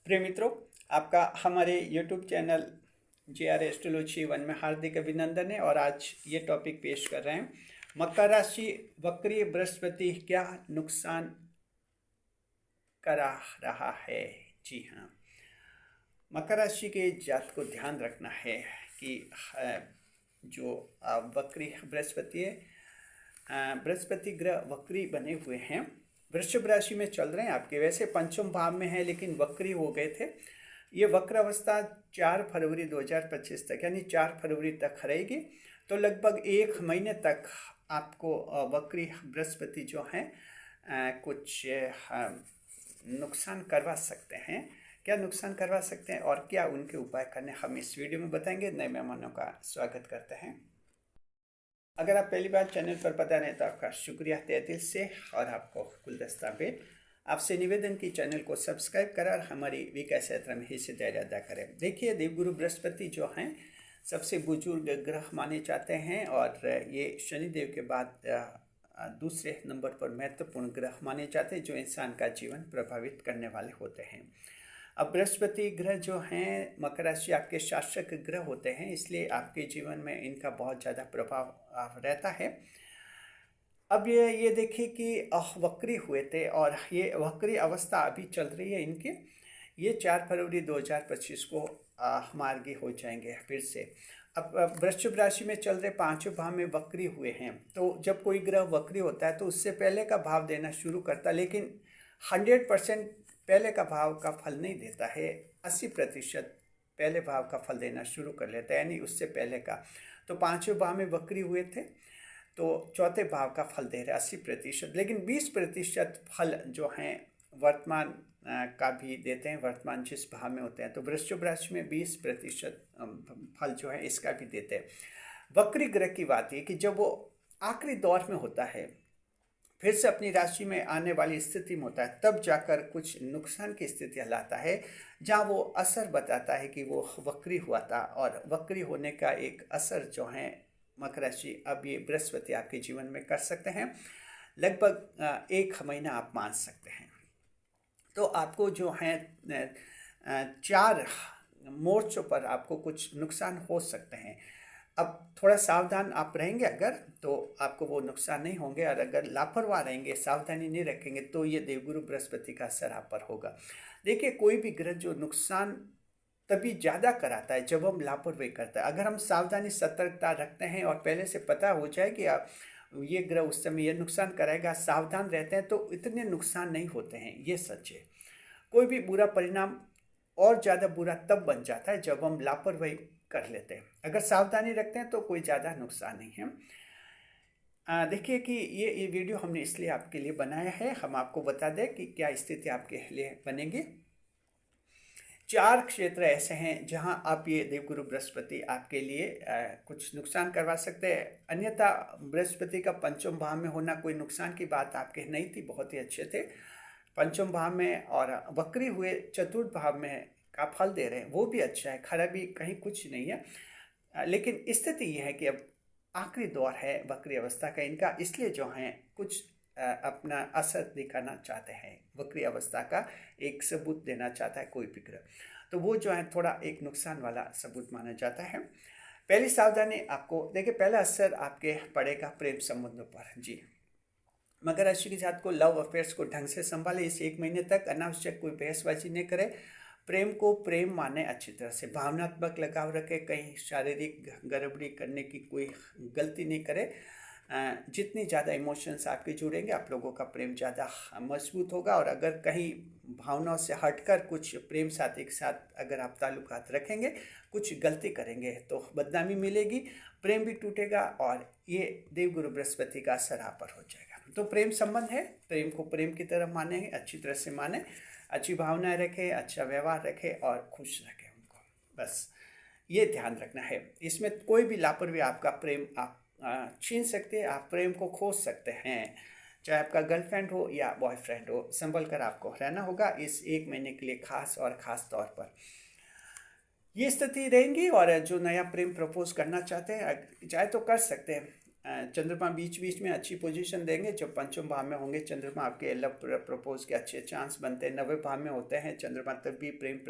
प्रिय मित्रों, आपका हमारे YouTube channel JR astrology one में हार्दिक अभिनंदन है। और आज ये टॉपिक पेश कर रहे हैं, मकर राशि वक्री बृहस्पति क्या नुकसान करा रहा है। जी हाँ, मकर राशि के जात को ध्यान रखना है कि जो वक्री बृहस्पति है, बृहस्पति ग्रह वक्री बने हुए हैं, वृषभ राशि में चल रहे हैं आपके। वैसे पंचम भाव में है लेकिन वक्री हो गए थे। ये वक्र अवस्था 4 फरवरी 2025 तक यानी 4 फरवरी तक रहेगी। तो लगभग 1 महीने तक आपको वक्री बृहस्पति जो हैं कुछ नुकसान करवा सकते हैं। क्या नुकसान करवा सकते हैं और क्या उनके उपाय करने हम इस वीडियो में बताएंगे। नए मेहमानों का स्वागत करते हैं। अगर आप पहली बार चैनल पर पता नहीं तो आपका शुक्रिया तहे दिल से। और आपको गुलदस्ता पे आपसे निवेदन की चैनल को सब्सक्राइब करें और हमारी विकास यात्रा में हिस्सेदारी अदा करें। देखिए, देवगुरु बृहस्पति जो हैं सबसे बुजुर्ग ग्रह माने जाते हैं और ये शनिदेव के बाद दूसरे नंबर पर महत्वपूर्ण ग्रह माने जाते हैं जो इंसान का जीवन प्रभावित करने वाले होते हैं। अब बृहस्पति ग्रह जो हैं मकर राशि आपके शासक ग्रह होते हैं, इसलिए आपके जीवन में इनका बहुत ज़्यादा प्रभाव रहता है। अब ये देखिए कि वक्री हुए थे और ये वक्री अवस्था अभी चल रही है इनकी। ये 4 फरवरी 2025 को मार्गी हो जाएंगे फिर से। अब वृश्चिक राशि में चल रहे 5वें भाव में वक्री हुए हैं। तो जब कोई ग्रह वक्री होता है तो उससे पहले का भाव देना शुरू करता है, लेकिन 100% पहले का भाव का फल नहीं देता है। 80% पहले भाव का फल देना शुरू कर लेता है, यानी उससे पहले का। तो 5वें भाव में वक्री हुए थे तो चौथे भाव का फल दे रहे 80%, लेकिन 20% फल जो हैं वर्तमान का भी देते हैं, वर्तमान जिस भाव में होते हैं। तो वृश्चिक राशि में 20% फल जो है इसका भी देते हैं। वक्री ग्रह की बात है कि जब वो आखिरी दौर में होता है, फिर से अपनी राशि में आने वाली स्थिति में होता है, तब जाकर कुछ नुकसान की स्थिति लाता है, जहाँ वो असर बताता है कि वो वक्री हुआ था। और वक्री होने का एक असर जो है मकर राशि अब ये बृहस्पति आपके जीवन में कर सकते हैं। लगभग 1 महीना आप मान सकते हैं। तो आपको जो है 4 मोर्चों पर आपको कुछ नुकसान हो सकते हैं। अब थोड़ा सावधान आप रहेंगे अगर, तो आपको वो नुकसान नहीं होंगे। और अगर लापरवाह रहेंगे, सावधानी नहीं रखेंगे, तो ये देवगुरु बृहस्पति का असर आप पर होगा। देखिए, कोई भी ग्रह जो नुकसान तभी ज़्यादा कराता है जब हम लापरवाही करते हैं। अगर हम सावधानी सतर्कता रखते हैं और पहले से पता हो जाए कि आप ये ग्रह उस समय ये नुकसान कराएगा, सावधान रहते हैं, तो इतने नुकसान नहीं होते हैं। ये सच है। कोई भी बुरा परिणाम और ज़्यादा बुरा तब बन जाता है जब हम लापरवाही कर लेते हैं। अगर सावधानी रखते हैं तो कोई ज़्यादा नुकसान नहीं है। देखिए कि ये वीडियो हमने इसलिए आपके लिए बनाया है, हम आपको बता दें कि क्या स्थिति आपके लिए बनेगी। 4 क्षेत्र ऐसे हैं जहां आप ये देवगुरु बृहस्पति आपके लिए कुछ नुकसान करवा सकते हैं। अन्यथा बृहस्पति का पंचम भाव में होना कोई नुकसान की बात आपके नहीं थी, बहुत ही अच्छे थे पंचम भाव में। और वक्री हुए चतुर्थ भाव में का फल दे रहे हैं, वो भी अच्छा है, खराबी कहीं कुछ नहीं है। लेकिन स्थिति ये है कि अब आखिरी दौर है वक्री अवस्था का इनका, इसलिए जो है कुछ अपना असर दिखाना चाहते हैं। वक्री अवस्था का एक सबूत देना चाहता है कोई भी ग्रह, तो वो जो है थोड़ा एक नुकसान वाला सबूत माना जाता है। पहली सावधानी आपको देखिए, पहला असर आपके पड़ेगा प्रेम संबंधों पर। जी, मकर राशि के साथ को लव अफेयर्स को ढंग से संभाले। इस 1 महीने तक अनावश्यक कोई बहसबाजी नहीं करे, प्रेम को प्रेम माने अच्छी तरह से, भावनात्मक लगाव रखे, कहीं शारीरिक गड़बड़ी करने की कोई गलती नहीं करे। जितनी ज़्यादा इमोशंस आपके जुड़ेंगे, आप लोगों का प्रेम ज़्यादा मजबूत होगा। और अगर कहीं भावनाओं से हटकर कुछ प्रेम साथी के साथ अगर आप ताल्लुकात रखेंगे, कुछ गलती करेंगे तो बदनामी मिलेगी, प्रेम भी टूटेगा और ये देवगुरु बृहस्पति का असर आप पर हो जाएगा। तो प्रेम संबंध है, प्रेम को प्रेम की तरह माने, अच्छी तरह से माने, अच्छी भावनाएं रखें, अच्छा व्यवहार रखें और खुश रखें उनको, बस ये ध्यान रखना है। इसमें कोई भी लापरवाही आपका प्रेम आप छीन सकते हैं, आप प्रेम को खो सकते हैं। चाहे आपका गर्लफ्रेंड हो या बॉयफ्रेंड हो, संभल कर आपको रहना होगा इस 1 महीने के लिए, खास और ख़ास तौर पर ये स्थिति रहेंगी। और जो नया प्रेम प्रपोज करना चाहते हैं चाहे तो कर सकते हैं। चंद्रमा बीच बीच में अच्छी पोजीशन देंगे। जब पंचम भाव में होंगे चंद्रमा, आपके लव प्रपोज के अच्छे चांस बनते हैं। नवे भाव में होते हैं चंद्रमा, तब भी प्रेम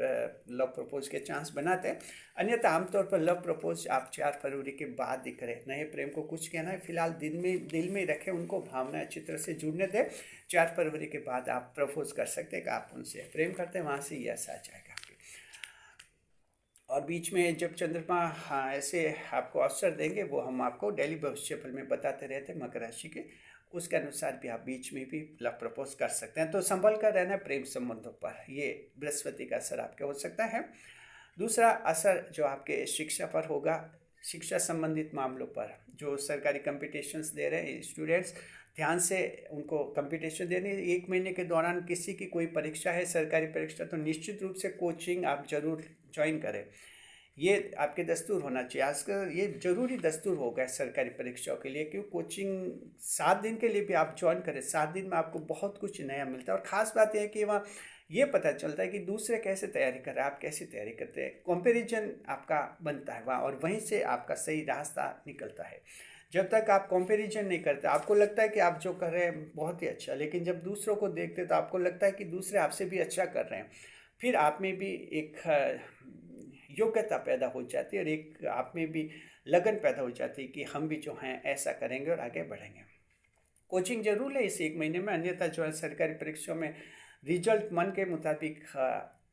लव प्रपोज के चांस बनाते हैं। अन्यथा आमतौर पर लव प्रपोज आप 4 फरवरी के बाद दिख रहे। नए प्रेम को कुछ कहना है फिलहाल दिल में रखें, उनको भावना अच्छी तरह से जुड़ने दें। 4 फरवरी के बाद आप प्रपोज कर सकते हैं कि आप उनसे प्रेम करते हैं, वहाँ से यस आ जाएगा। और बीच में जब चंद्रमा ऐसे आपको अवसर देंगे, वो हम आपको डेली भविष्यफल में बताते रहते हैं मकर राशि के, उसके अनुसार भी आप बीच में भी लव प्रपोज कर सकते हैं। तो संभल कर रहना प्रेम संबंधों पर, ये बृहस्पति का असर आपके हो सकता है। दूसरा असर जो आपके शिक्षा पर होगा, शिक्षा संबंधित मामलों पर, जो सरकारी कॉम्पिटिशन्स दे रहे हैं स्टूडेंट्स, ध्यान से उनको कंपटीशन देने। 1 महीने के दौरान किसी की कोई परीक्षा है, सरकारी परीक्षा, तो निश्चित रूप से कोचिंग आप जरूर ज्वाइन करें। ये आपके दस्तूर होना चाहिए। आजकल ये जरूरी दस्तूर हो गया सरकारी परीक्षाओं के लिए, क्योंकि कोचिंग 7 दिन के लिए भी आप ज्वाइन करें। 7 दिन में आपको बहुत कुछ नया मिलता है। और ख़ास बात यह है कि वहाँ ये पता चलता है कि दूसरे कैसे तैयारी कर रहे हैं, आप कैसे तैयारी करते हैं। कंपैरिजन आपका बनता है वहाँ, और वहीं से आपका सही रास्ता निकलता है। जब तक आप कंपैरिजन नहीं करते, आपको लगता है कि आप जो कर रहे हैं बहुत ही अच्छा, लेकिन जब दूसरों को देखते तो आपको लगता है कि दूसरे आपसे भी अच्छा कर रहे हैं। फिर आप में भी एक योग्यता पैदा हो जाती है, और एक आप में भी लगन पैदा हो जाती है कि हम भी जो हैं ऐसा करेंगे और आगे बढ़ेंगे। कोचिंग जरूर है इस 1 महीने में, अन्यथा जो है सरकारी परीक्षाओं में रिजल्ट मन के मुताबिक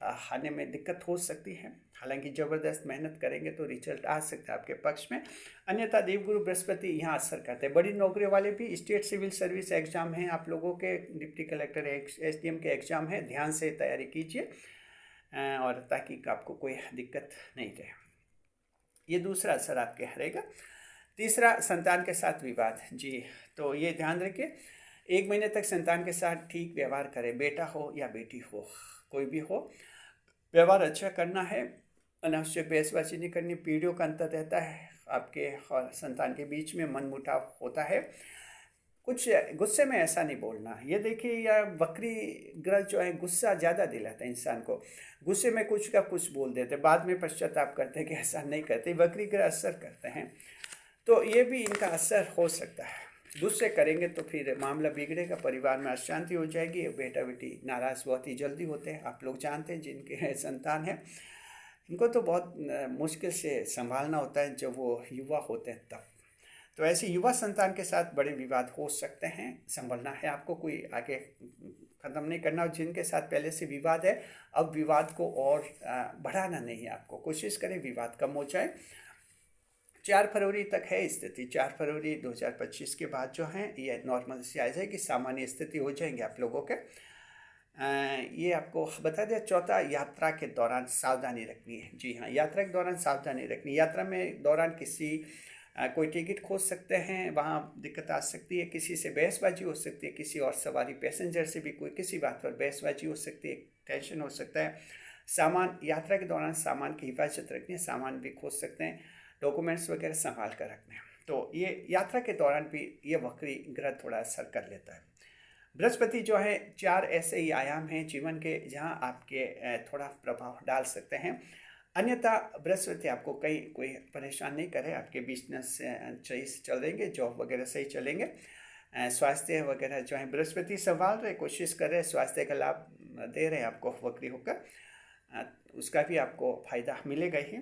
आने में दिक्कत हो सकती है। हालांकि ज़बरदस्त मेहनत करेंगे तो रिजल्ट आ सकता है आपके पक्ष में। अन्यथा देवगुरु बृहस्पति यहाँ असर करते हैं। बड़ी नौकरी वाले भी, स्टेट सिविल सर्विस एग्जाम हैं आप लोगों के, डिप्टी कलेक्टर SDM के एग्जाम है, ध्यान से तैयारी कीजिए, और ताकि आपको कोई दिक्कत नहीं रहे। ये दूसरा असर आपके रहेगा। तीसरा, संतान के साथ विवाद। जी, तो ये ध्यान रखिए, 1 महीने तक संतान के साथ ठीक व्यवहार करें। बेटा हो या बेटी हो, कोई भी हो, व्यवहार अच्छा करना है, अनावश्यक बहसबाजी नहीं करनी। पीढ़ियों का अंतर रहता है आपके और संतान के बीच में, मन मुटाव होता है। कुछ गुस्से में ऐसा नहीं बोलना। ये देखिए, या वक्री ग्रह जो है गुस्सा ज़्यादा दिलाता है इंसान को। गुस्से में कुछ का कुछ बोल देते, बाद में पश्चाताप करते हैं कि ऐसा नहीं करते। वक्री ग्रह असर करते हैं, तो ये भी इनका असर हो सकता है। गुस्से करेंगे तो फिर मामला बिगड़ेगा, परिवार में अशांति हो जाएगी। बेटा बेटी नाराज़ बहुत ही जल्दी होते हैं, आप लोग जानते हैं जिनके संतान हैं, इनको तो बहुत मुश्किल से संभालना होता है जब वो युवा होते हैं तब। तो ऐसे युवा संतान के साथ बड़े विवाद हो सकते हैं, संभलना है आपको, कोई आगे ख़त्म नहीं करना। जिनके साथ पहले से विवाद है, अब विवाद को और बढ़ाना नहीं है आपको, कोशिश करें विवाद कम हो जाए। 4 फरवरी तक है स्थिति। 4 फरवरी 2025 के बाद जो है ये नॉर्मल से आ जाएगी, सामान्य स्थिति हो जाएंगे आप लोगों के। ये आपको बता दें। चौथा, यात्रा के दौरान सावधानी रखनी है। जी हाँ, यात्रा के दौरान सावधानी रखनी। यात्रा में दौरान किसी कोई टिकट खोज सकते हैं, वहाँ दिक्कत आ सकती है। किसी से बहसबाजी हो सकती है, किसी और सवारी पैसेंजर से भी कोई किसी बात पर बहसबाजी हो सकती है, टेंशन हो सकता है। सामान, यात्रा के दौरान सामान की हिफाजत रखनी है, सामान भी खोज सकते हैं, डॉक्यूमेंट्स वगैरह संभाल कर रखने हैं। तो ये यात्रा के दौरान भी ये वक्री ग्रह थोड़ा असर कर लेता है। बृहस्पति जो है 4 ऐसे ही आयाम हैं जीवन के जहाँ आपके थोड़ा प्रभाव डाल सकते हैं। अन्यथा बृहस्पति आपको कोई परेशान नहीं करे, आपके बिजनेस सही चल रहेंगे, जॉब वगैरह सही चलेंगे। स्वास्थ्य वगैरह जो है बृहस्पति संभाल रहे, कोशिश कर रहे, स्वास्थ्य का लाभ दे रहे हैं आपको वक्री होकर, उसका भी आपको फायदा मिलेगा ही।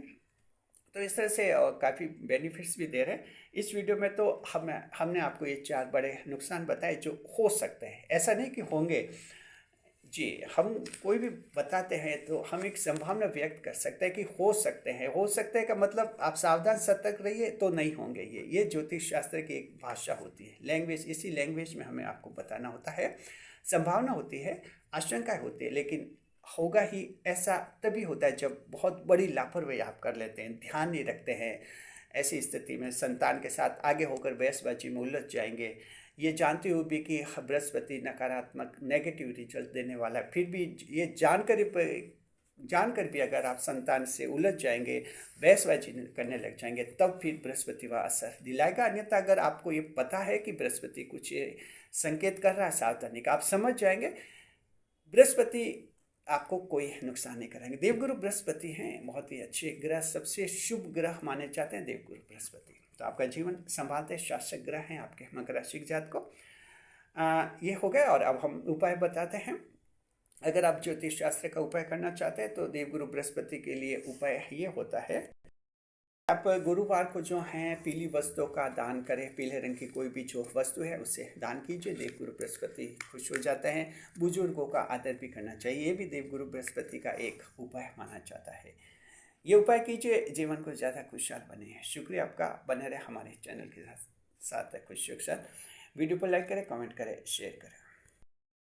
तो इस तरह से काफ़ी बेनिफिट्स भी दे रहे हैं। इस वीडियो में तो हमने आपको ये 4 बड़े नुकसान बताए जो हो सकते हैं, ऐसा नहीं कि होंगे। जी, हम कोई भी बताते हैं तो हम एक संभावना व्यक्त कर सकते हैं कि हो सकते हैं। हो सकते हैं का मतलब आप सावधान सतर्क रहिए तो नहीं होंगे। ये ज्योतिष शास्त्र की एक भाषा होती है, लैंग्वेज। इसी लैंग्वेज में हमें आपको बताना होता है। संभावना होती है, आशंकाएं होती है, लेकिन होगा ही ऐसा तभी होता है जब बहुत बड़ी लापरवाही आप कर लेते हैं, ध्यान नहीं रखते हैं। ऐसी स्थिति में संतान के साथ आगे होकर बहसबाजी में उलझ जाएंगे, ये जानते हुए भी कि बृहस्पति नकारात्मक नेगेटिव रिजल्ट देने वाला है। फिर भी ये जानकर भी अगर आप संतान से उलझ जाएंगे, बहसबाजी करने लग जाएंगे, तब फिर बृहस्पति वह असर दिलाएगा। अन्यथा अगर आपको ये पता है कि बृहस्पति कुछ संकेत कर रहा है सावधानी का, आप समझ जाएंगे, बृहस्पति आपको कोई नुकसान नहीं करेंगे। देवगुरु बृहस्पति हैं, बहुत ही अच्छे ग्रह, सबसे शुभ ग्रह माने जाते हैं देवगुरु बृहस्पति। तो आपका जीवन संभालते शासक ग्रह हैं आपके मकर राशि के जात को। ये हो गया। और अब हम उपाय बताते हैं। अगर आप ज्योतिष शास्त्र का उपाय करना चाहते हैं तो देवगुरु बृहस्पति के लिए उपाय ये होता है, आप गुरुवार को जो है पीली वस्तुओं का दान करें। पीले रंग की कोई भी जो वस्तु है उसे दान कीजिए, देवगुरु बृहस्पति खुश हो जाते हैं। बुजुर्गों का आदर भी करना चाहिए, ये भी देवगुरु बृहस्पति का एक उपाय माना जाता है। ये उपाय कीजिए, जीवन को ज़्यादा खुशहाल बने। शुक्रिया आपका, बने रहे हमारे चैनल के साथ खुशियों के साथ। वीडियो को लाइक करें, कमेंट करें, शेयर करें।